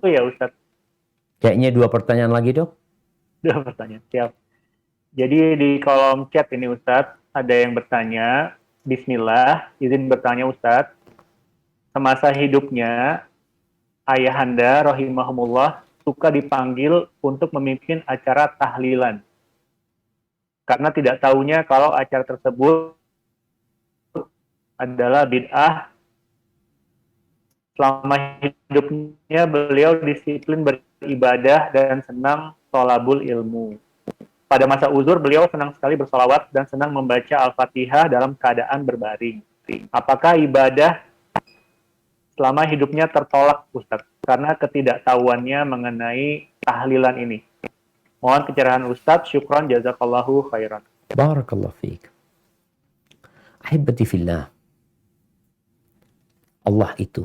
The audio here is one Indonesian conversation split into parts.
Oh ya Ustadz, Kayaknya 2 pertanyaan lagi, Dok. dua pertanyaan. Siap. Jadi di kolom chat ini Ustadz, ada yang bertanya, Bismillah, izin bertanya Ustadz, semasa hidupnya, Ayahanda rahimahumullah suka dipanggil untuk memimpin acara tahlilan. Karena tidak tahunya kalau acara tersebut adalah bid'ah. Selama hidupnya beliau disiplin beribadah dan senang tolabul ilmu. Pada masa uzur, beliau senang sekali bersolawat dan senang membaca Al-Fatihah dalam keadaan berbaring. Apakah ibadah selama hidupnya tertolak, Ustadz? Karena ketidaktahuannya mengenai tahlilan ini. Mohon pencerahan Ustadz. Syukran, jazakallahu khairan. Barakallahu fiik. Ahibati fillah. Allah itu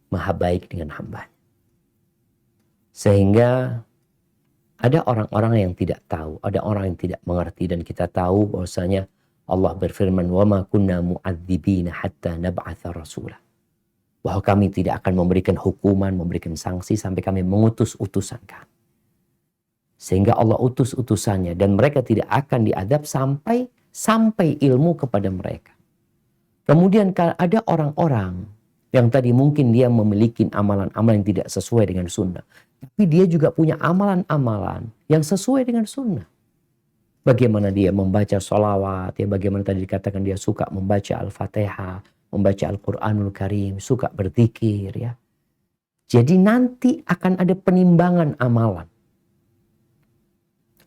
maha baik dengan hamba. Sehingga ada orang-orang yang tidak tahu, ada orang yang tidak mengerti, dan kita tahu bahwasanya Allah berfirman, "Wa ma kunna mu'adzibina hatta nab'atha rasulah." Bahwa kami tidak akan memberikan hukuman, memberikan sanksi sampai kami mengutus utusan kami. Sehingga Allah utus utusannya dan mereka tidak akan diadab sampai ilmu kepada mereka. Kemudian ada orang-orang yang tadi mungkin dia memiliki amalan-amalan yang tidak sesuai dengan sunnah. Tapi dia juga punya amalan-amalan yang sesuai dengan sunnah. Bagaimana dia membaca sholawat, ya, bagaimana tadi dikatakan dia suka membaca Al-Fatihah, membaca Al-Quranul Karim, suka berzikir, ya. Jadi nanti akan ada penimbangan amalan.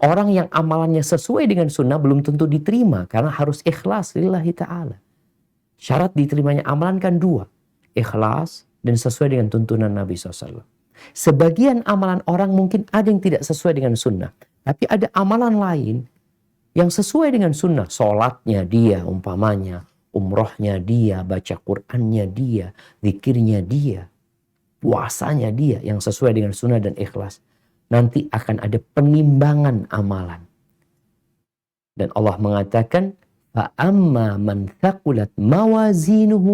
Orang yang amalannya sesuai dengan sunnah belum tentu diterima karena harus ikhlas lillahi ta'ala. Syarat diterimanya amalan kan 2. Ikhlas dan sesuai dengan tuntunan Nabi SAW. Sebagian amalan orang mungkin ada yang tidak sesuai dengan sunnah. Tapi ada amalan lain yang sesuai dengan sunnah. Sholatnya dia umpamanya, umrohnya dia, baca Qur'annya dia, zikirnya dia, puasanya dia yang sesuai dengan sunnah dan ikhlas. Nanti akan ada penimbangan amalan. Dan Allah mengatakan, فَأَمَّا مَنْ ثَقُلَتْ مَوَازِينُهُ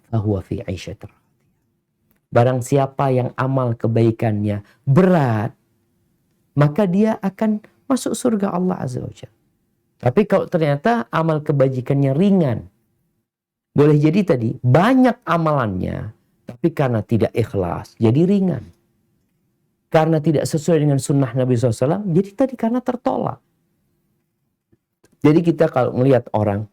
فَهُوَ فِي عِيشَةٍ رَاضِيَةٍ. Barang siapa yang amal kebaikannya berat, maka dia akan masuk surga Allah Azza wa Jalla. Tapi kalau ternyata amal kebajikannya ringan, boleh jadi tadi banyak amalannya, tapi karena tidak ikhlas, jadi ringan. Karena tidak sesuai dengan sunnah Nabi SAW, jadi tadi karena tertolak. Jadi kita kalau melihat orang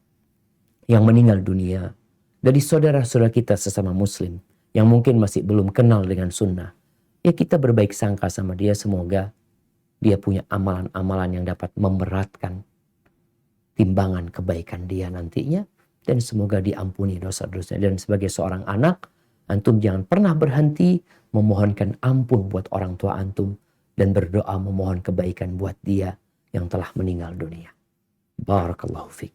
yang meninggal dunia, dari saudara-saudara kita sesama muslim, yang mungkin masih belum kenal dengan sunnah, ya kita berbaik sangka sama dia, semoga dia punya amalan-amalan yang dapat memberatkan timbangan kebaikan dia nantinya, dan semoga diampuni dosa-dosanya. Dan sebagai seorang anak, antum jangan pernah berhenti memohonkan ampun buat orang tua antum, dan berdoa memohon kebaikan buat dia yang telah meninggal dunia. Barakallahu fiik.